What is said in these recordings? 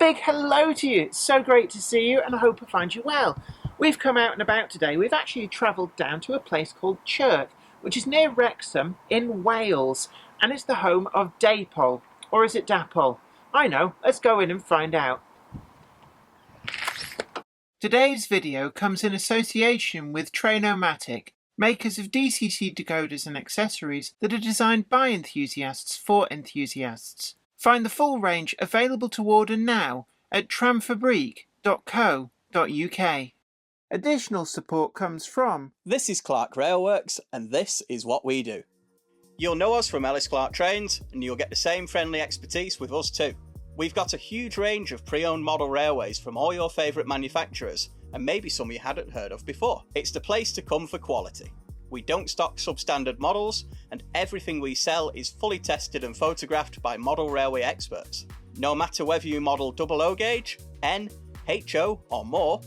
big hello to you. It's so great to see you and I hope I find you well. We've come out and about today. We've actually travelled down to a place called Kirk, which is near Wrexham in Wales, and it's the home of Dapol. Or is it Dapol? I know, let's go in and find out. Today's video comes in association with Trainomatic, makers of DCC decoders and accessories that are designed by enthusiasts for enthusiasts. Find the full range available to order now at tramfabrique.co.uk. Additional support comes from... This is Clark Railworks, and this is what we do. You'll know us from Ellis Clark Trains, and you'll get the same friendly expertise with us too. We've got a huge range of pre-owned model railways from all your favourite manufacturers, and maybe some you hadn't heard of before. It's the place to come for quality. We don't stock substandard models, and everything we sell is fully tested and photographed by model railway experts. No matter whether you model double O gauge, N, HO or more,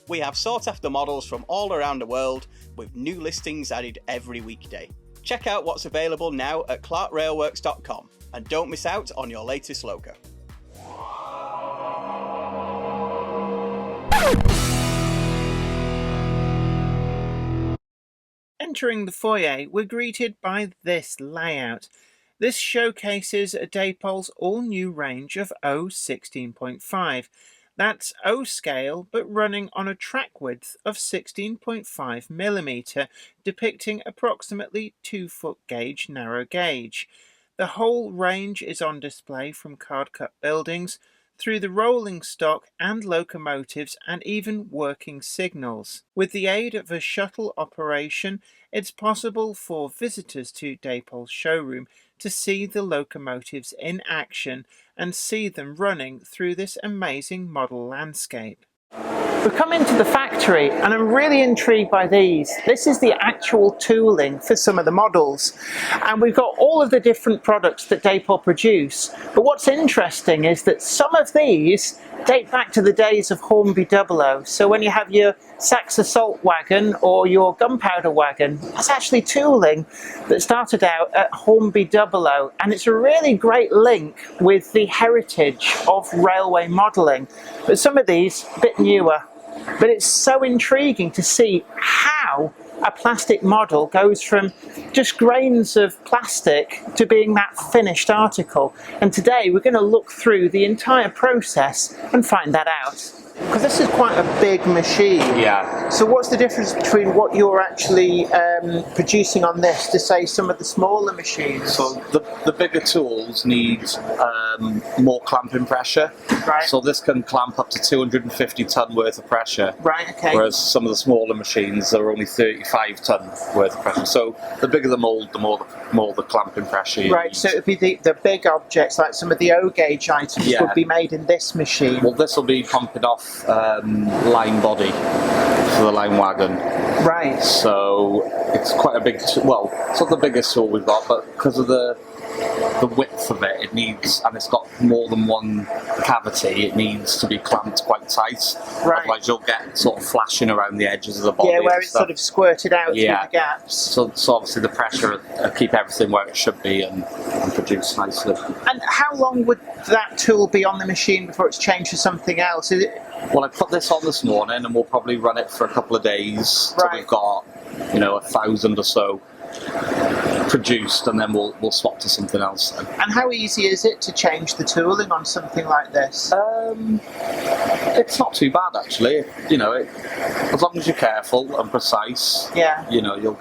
we have sought after models from all around the world with new listings added every weekday. Check out what's available now at clarkrailworks.com and don't miss out on your latest logo. Entering the foyer, we're greeted by this layout. This showcases Dapol's all-new range of O16.5. That's O scale, but running on a track width of 16.5mm, depicting approximately 2-foot gauge narrow gauge. The whole range is on display from card-cut buildings, through the rolling stock and locomotives and even working signals. With the aid of a shuttle operation, it's possible for visitors to Dapol's showroom to see the locomotives in action and see them running through this amazing model landscape. We've come into the factory and I'm really intrigued by these. This is the actual tooling for some of the models, and we've got all of the different products that Dapol produce. But what's interesting is that some of these date back to the days of Hornby 00. So when you have your Saxa salt wagon or your gunpowder wagon, that's actually tooling that started out at Hornby 00, and it's a really great link with the heritage of railway modelling. But some of these a bit newer. But it's so intriguing to see how a plastic model goes from just grains of plastic to being that finished article. And today we're going to look through the entire process and find that out. Because this is quite a big machine. Yeah. So what's the difference between what you're actually producing on this to, say, some of the smaller machines? So the bigger tools need more clamping pressure. Right. So this can clamp up to 250 tonne worth of pressure. Right, okay. Whereas some of the smaller machines are only 35 tonne worth of pressure. So the bigger the mould, the more the clamping pressure you Right, need. so it would be the big objects, like some of the O-gauge items would be made in this machine. Well, this will be pumping off line body for the line wagon. Right. So it's quite a big, well, it's not the biggest tool we've got, but because of the width of it, it needs, and it's got more than one cavity, it needs to be clamped quite tight. Right. Otherwise you'll get sort of flashing around the edges of the body. Yeah, where it's sort of squirted out through the gaps. So obviously the pressure will keep everything where it should be and produce nicely. And how long would that tool be on the machine before it's changed to something else? Is it... Well, I put this on this morning and we'll probably run it for a couple of days till we've got, 1,000 or so produced, and then we'll swap to something else. And how easy is it to change the tooling on something like this? It's not too bad actually. As long as you're careful and precise, you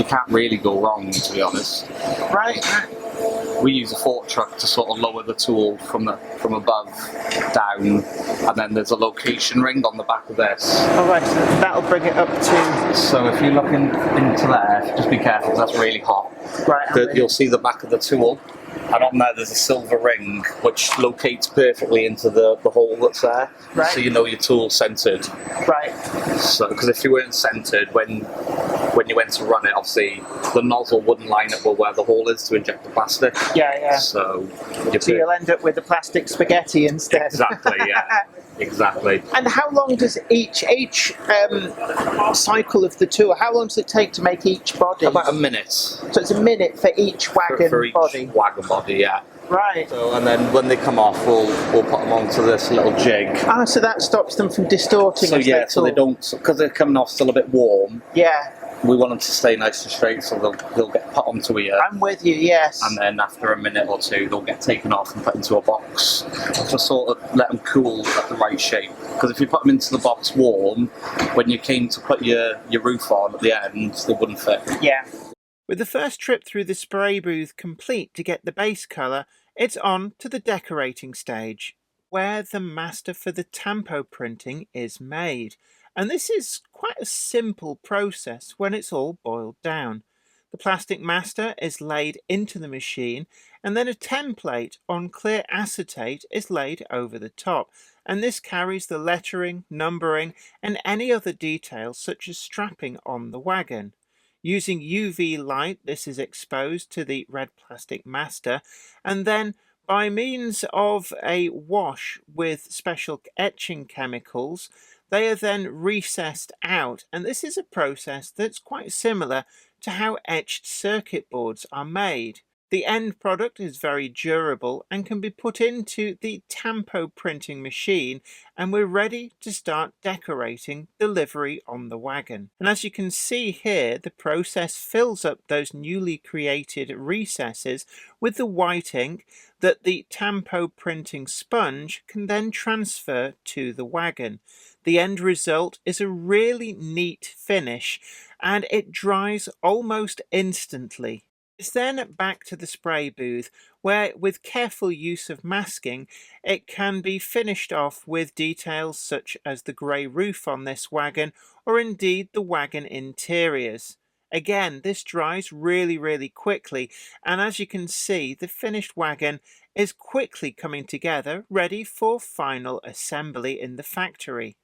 can't really go wrong, to be honest. Right. We use a fork truck to sort of lower the tool from above down, and then there's a location ring on the back of this. Oh right, so that'll bring it up to... So if you look into there, just be careful, that's really hot. Right. You'll see the back of the tool, and on there there's a silver ring which locates perfectly into the hole that's there. Right. So you know your tool's centred. Right. So, because if you weren't centred, when you went to run it, obviously the nozzle wouldn't line up with where the hole is to inject the plastic. Yeah. So you'll end up with the plastic spaghetti instead. Exactly, yeah. Exactly. And how long does each cycle of the tour, how long does it take to make each body? About a minute. So it's a minute for each wagon for each body? wagon body, yeah. Right. So, and then when they come off, we'll put them onto this little jig. Ah, so that stops them from distorting. So as yeah, so they pull. don't, because they're coming off still a bit warm. Yeah. We want them to stay nice and straight, so they'll get put onto here. I'm with you, yes. And then after a minute or two, they'll get taken off and put into a box to sort of let them cool at the right shape. Because if you put them into the box warm, when you came to put your roof on at the end, they wouldn't fit. Yeah. With the first trip through the spray booth complete to get the base colour, it's on to the decorating stage, where the master for the tampo printing is made. And this is quite a simple process when it's all boiled down. The plastic master is laid into the machine, and then a template on clear acetate is laid over the top, and this carries the lettering, numbering, and any other details such as strapping on the wagon. Using UV light, this is exposed to the red plastic master, and then by means of a wash with special etching chemicals, they are then recessed out, and this is a process that's quite similar to how etched circuit boards are made. The end product is very durable and can be put into the tampo printing machine, and we're ready to start decorating the livery on the wagon. And as you can see here, the process fills up those newly created recesses with the white ink that the tampo printing sponge can then transfer to the wagon. The end result is a really neat finish, and it dries almost instantly. It's then back to the spray booth, where with careful use of masking, it can be finished off with details such as the grey roof on this wagon, or indeed the wagon interiors. Again, this dries really quickly, and as you can see, the finished wagon is quickly coming together, ready for final assembly in the factory.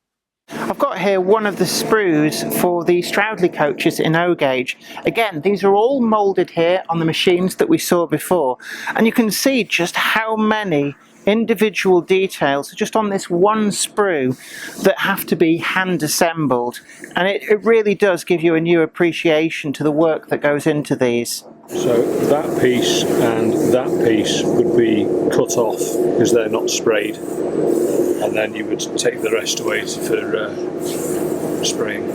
I've got here one of the sprues for the Stroudley coaches in O gauge. Again, these are all moulded here on the machines that we saw before, and you can see just how many individual details just on this one sprue that have to be hand assembled, and it really does give you a new appreciation to the work that goes into these. So that piece and that piece would be cut off because they're not sprayed, and then you would take the rest away for spraying.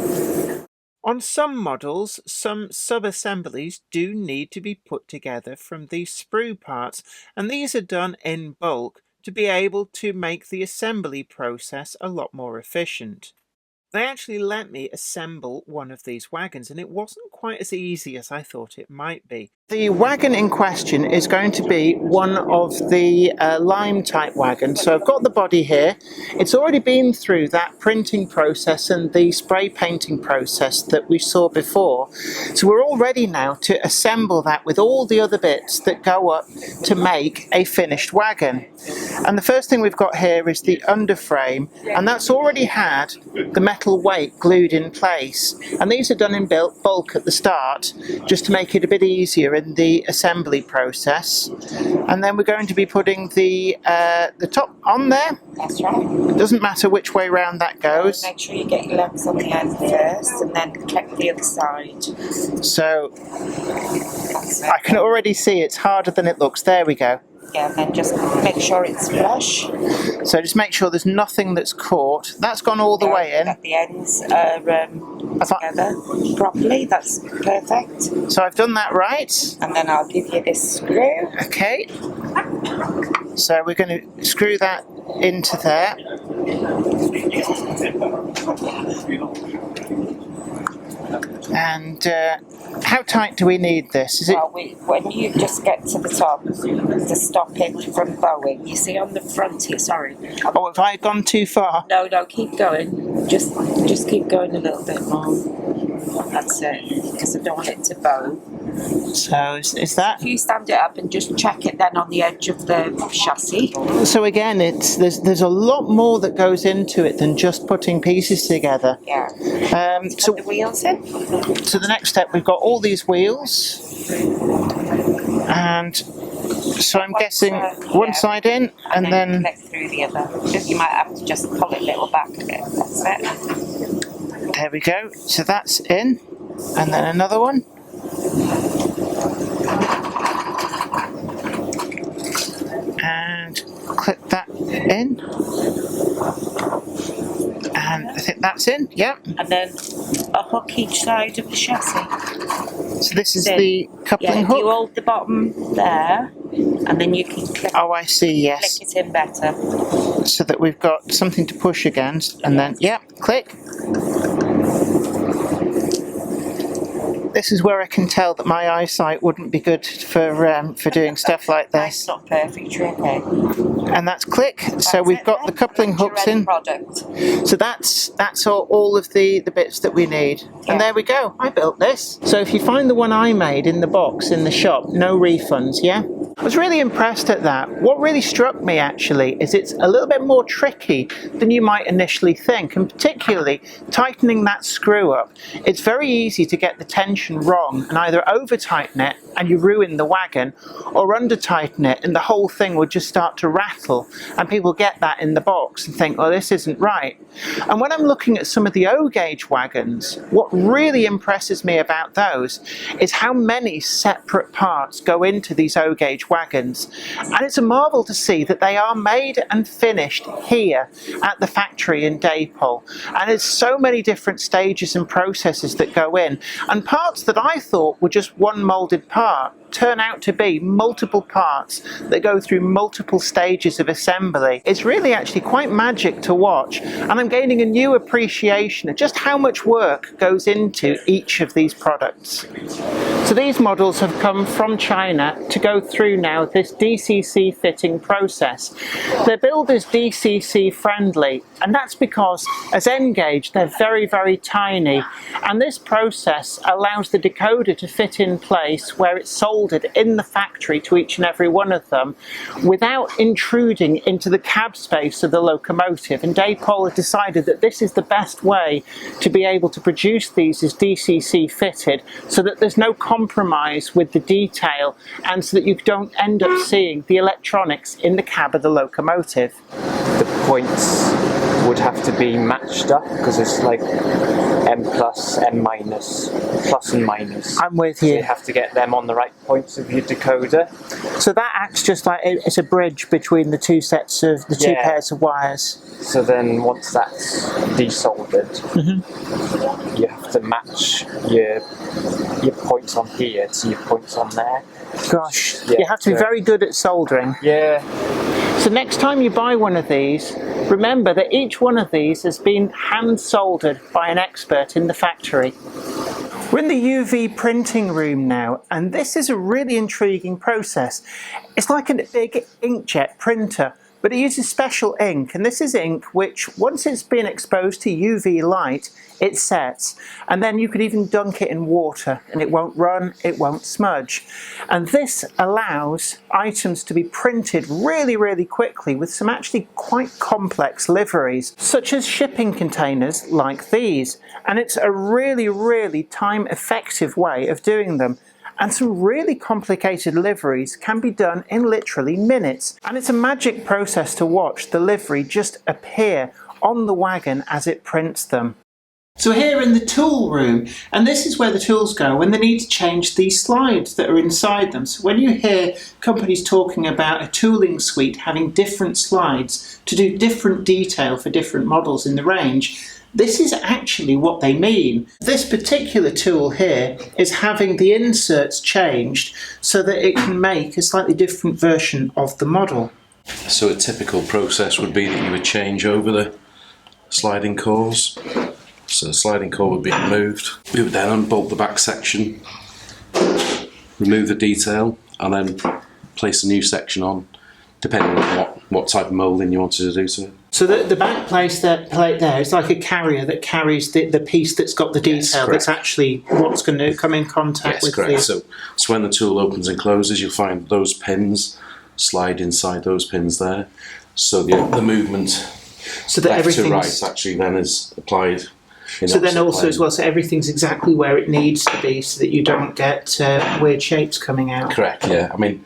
On some models, some sub-assemblies do need to be put together from these sprue parts, and these are done in bulk to be able to make the assembly process a lot more efficient. They actually let me assemble one of these wagons, and it wasn't quite as easy as I thought it might be. The wagon in question is going to be one of the lime type wagons. So I've got the body here. It's already been through that printing process and the spray painting process that we saw before. So we're all ready now to assemble that with all the other bits that go up to make a finished wagon. And the first thing we've got here is the underframe, and that's already had the metal weight glued in place. And these are done in bulk at the start, just to make it a bit easier in the assembly process. And then we're going to be putting the top on there. That's right. It doesn't matter which way round that goes. Make sure you get your legs on the end first, and then check the other side. So I can already see it's harder than it looks. There we go. Yeah, and then just make sure it's flush. So just make sure there's nothing that's caught. That's gone all the way in. That the ends are together properly. That's perfect. So I've done that right. And then I'll give you this screw. Okay. So we're going to screw that into there. And how tight do we need this? Is it? Well, when you just get to the top, to stop it from bowing, you see on the front here, sorry. Oh, have I gone too far? No, keep going. Just keep going a little bit more. That's it, because I don't want it to bow. So is that? If you stand it up and just check it then on the edge of the chassis. So again, there's a lot more that goes into it than just putting pieces together. Yeah. So Put the wheels in. So the next step, we've got all these wheels, and so I'm guessing one side in, and then connect through the other. You might have to just pull it a little back a bit. That's it. There we go. So that's in, and then another one. and clip that in. And I think that's in, yep. And then a hook each side of the chassis. So this is the coupling hook? You hold the bottom there, and then you can click, oh, I see, yes. click it in better. So that we've got something to push against, and then, yep, click. This is where I can tell that my eyesight wouldn't be good for doing stuff like That's this. not perfect, you're okay. And that's click. So we've got the coupling hooks in. Product. So that's all of the bits that we need. Yeah. And there we go. I built this. So if you find the one I made in the box in the shop, no refunds, yeah? I was really impressed at that. What really struck me actually is it's a little bit more tricky than you might initially think, and particularly tightening that screw up. It's very easy to get the tension wrong and either over tighten it and you ruin the wagon, or under tighten it and the whole thing would just start to rattle, and people get that in the box and think, oh, this isn't right. And when I'm looking at some of the O-gauge wagons, what really impresses me about those is how many separate parts go into these O-gauge wagons, and it's a marvel to see that they are made and finished here at the factory in Dapol, and there's so many different stages and processes that go in, and parts that I thought were just one moulded part turn out to be multiple parts that go through multiple stages of assembly. It's really actually quite magic to watch, and I'm gaining a new appreciation of just how much work goes into each of these products. So these models have come from China to go through now this DCC fitting process. They're billed as DCC friendly, and that's because as N-gauge they're very, very tiny, and this process allows the decoder to fit in place where it's soldered in the factory to each and every one of them without intruding into the cab space of the locomotive. And Dapol has decided that this is the best way to be able to produce these as DCC fitted, so that there's no compromise with the detail, and so that you don't end up seeing the electronics in the cab of the locomotive. The points would have to be matched up because it's like M plus, M minus, plus and minus. I'm with So you. you have to get them on the right points of your decoder. So that acts just like it's a bridge between the two sets of the two pairs of wires. So then once that's desoldered, you have to match your points on here to your points on there. Gosh, Yeah, you have to be very good at soldering. Yeah. So next time you buy one of these, remember that each one of these has been hand soldered by an expert in the factory. We're in the UV printing room now, and this is a really intriguing process. It's like a big inkjet printer, but it uses special ink, and this is ink which, once it's been exposed to UV light, it sets, and then you could even dunk it in water and it won't run, it won't smudge. And this allows items to be printed really, really quickly with some actually quite complex liveries, such as shipping containers like these. And it's a really, really time-effective way of doing them. And some really complicated liveries can be done in literally minutes. And it's a magic process to watch the livery just appear on the wagon as it prints them. So here in the tool room, and this is where the tools go when they need to change these slides that are inside them. So when you hear companies talking about a tooling suite having different slides to do different detail for different models in the range, this is actually what they mean. This particular tool here is having the inserts changed so that it can make a slightly different version of the model. So a typical process would be that you would change over the sliding cores. So the sliding core would be removed. We would then unbolt the back section, remove the detail, and then place a new section on, depending on what type of moulding you wanted to do to it. So the back plate there is like a carrier that carries the piece that's got the detail, that's actually what's going to come in contact with correct. the... So when the tool opens and closes, you'll find those pins slide inside those pins there. So the movement so that left to everything's... right actually then is applied. So then also as well, so everything's exactly where it needs to be so that you don't get weird shapes coming out. Correct, yeah. I mean,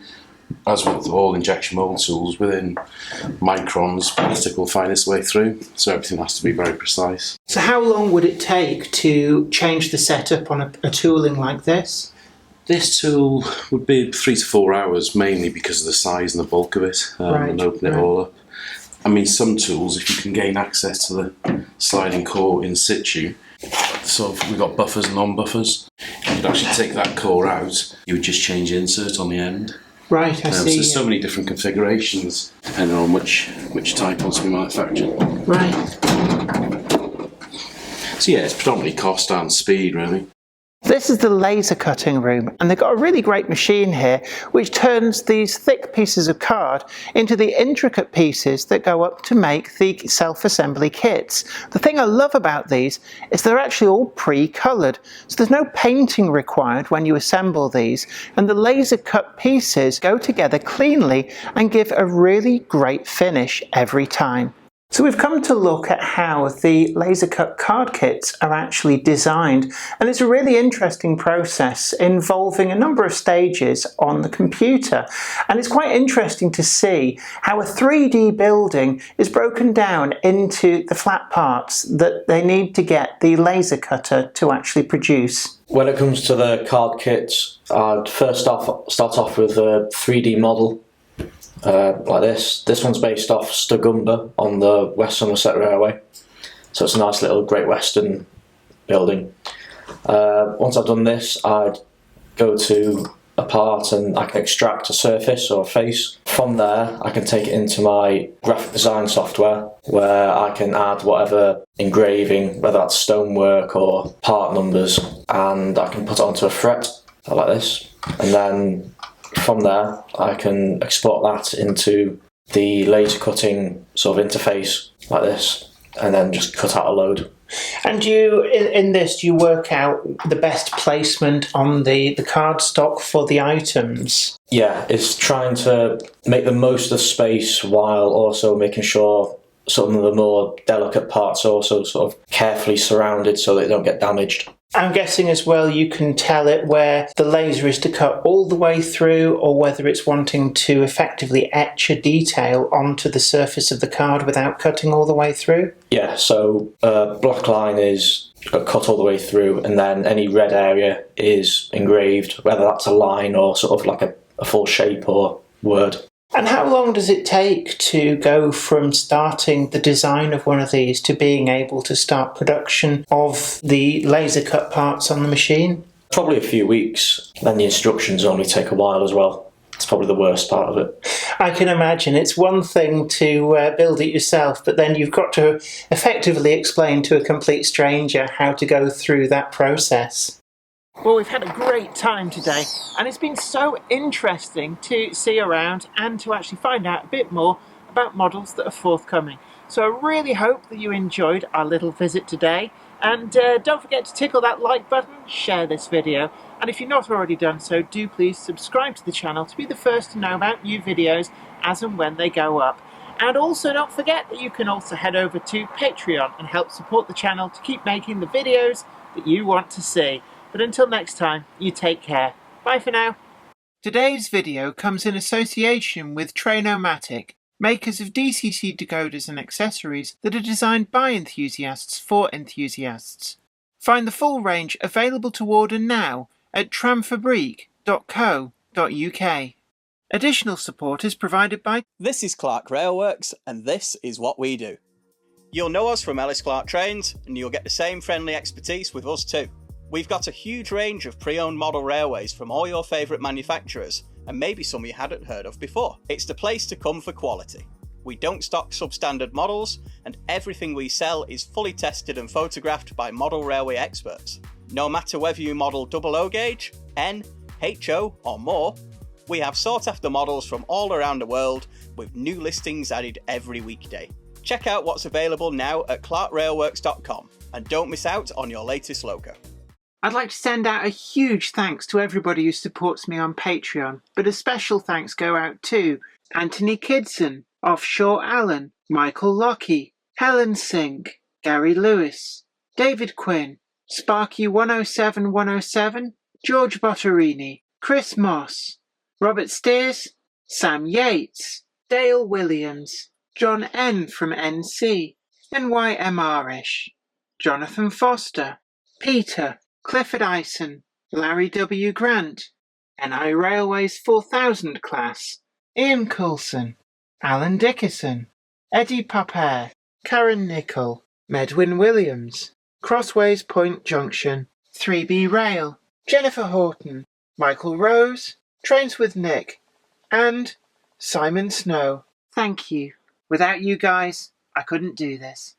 as with all injection mould tools, within microns, plastic will find its way through, so everything has to be very precise. So how long would it take to change the setup on a tooling like this? This tool would be 3 to 4 hours, mainly because of the size and the bulk of it, and open it all up. I mean, some tools, if you can gain access to the sliding core in situ, so we've got buffers and non-buffers. You could actually take that core out, you would just change the insert on the end. Right, I see. So there's so many different configurations, depending on which type wants to be manufactured. Right. So yeah, it's predominantly cost and speed, really. This is the laser cutting room, and they've got a really great machine here which turns these thick pieces of card into the intricate pieces that go up to make the self-assembly kits. The thing I love about these is they're actually all pre-coloured, so there's no painting required when you assemble these, and the laser cut pieces go together cleanly and give a really great finish every time. So we've come to look at how the laser cut card kits are actually designed, and it's a really interesting process involving a number of stages on the computer, and it's quite interesting to see how a 3D building is broken down into the flat parts that they need to get the laser cutter to actually produce. When it comes to the card kits, I'd first start off with a 3D model. Like this. This one's based off Stogumber on the West Somerset Railway, so it's a nice little Great Western building. Once I've done this, I'd go to a part and I can extract a surface or a face. From there, I can take it into my graphic design software, where I can add whatever engraving, whether that's stonework or part numbers, and I can put it onto a fret like this, and then from there, I can export that into the laser cutting sort of interface like this, and then just cut out a load. And in this, do you work out the best placement on the card stock for the items? Yeah, it's trying to make the most of space while also making sure some of the more delicate parts are also sort of carefully surrounded so they don't get damaged. I'm guessing as well you can tell it where the laser is to cut all the way through, or whether it's wanting to effectively etch a detail onto the surface of the card without cutting all the way through? Yeah, so black line is cut all the way through, and then any red area is engraved, whether that's a line or sort of like a full shape or word. And how long does it take to go from starting the design of one of these to being able to start production of the laser cut parts on the machine? Probably a few weeks. Then the instructions only take a while as well. It's probably the worst part of it. I can imagine. It's one thing to build it yourself, but then you've got to effectively explain to a complete stranger how to go through that process. Well, we've had a great time today, and it's been so interesting to see around and to actually find out a bit more about models that are forthcoming. So I really hope that you enjoyed our little visit today, and don't forget to tickle that like button, share this video, and if you've not already done so, do please subscribe to the channel to be the first to know about new videos as and when they go up. And also don't forget that you can also head over to Patreon and help support the channel to keep making the videos that you want to see. But until next time, you take care. Bye for now. Today's video comes in association with Trainomatic, makers of DCC decoders and accessories that are designed by enthusiasts for enthusiasts. Find the full range available to order now at tramfabrique.co.uk. Additional support is provided by... This is Clark Railworks, and this is what we do. You'll know us from Ellis Clark Trains, and you'll get the same friendly expertise with us too. We've got a huge range of pre-owned model railways from all your favourite manufacturers, and maybe some you hadn't heard of before. It's the place to come for quality. We don't stock substandard models, and everything we sell is fully tested and photographed by model railway experts. No matter whether you model 00 gauge, N, HO or more, we have sought after models from all around the world with new listings added every weekday. Check out what's available now at clarkrailworks.com, and don't miss out on your latest logo. I'd like to send out a huge thanks to everybody who supports me on Patreon, but a special thanks go out to Anthony Kidson, Offshore Allen, Michael Lockie, Helen Sink, Gary Lewis, David Quinn, Sparky107107, George Botterini, Chris Moss, Robert Steers, Sam Yates, Dale Williams, John N from NC, NYMRish, Jonathan Foster, Peter, Clifford Ison, Larry W. Grant, NI Railways 4000 class, Ian Coulson, Alan Dickerson, Eddie Papere, Karen Nichol, Medwin Williams, Crossways Point Junction, 3B Rail, Jennifer Horton, Michael Rose, Trains with Nick, and Simon Snow. Thank you. Without you guys, I couldn't do this.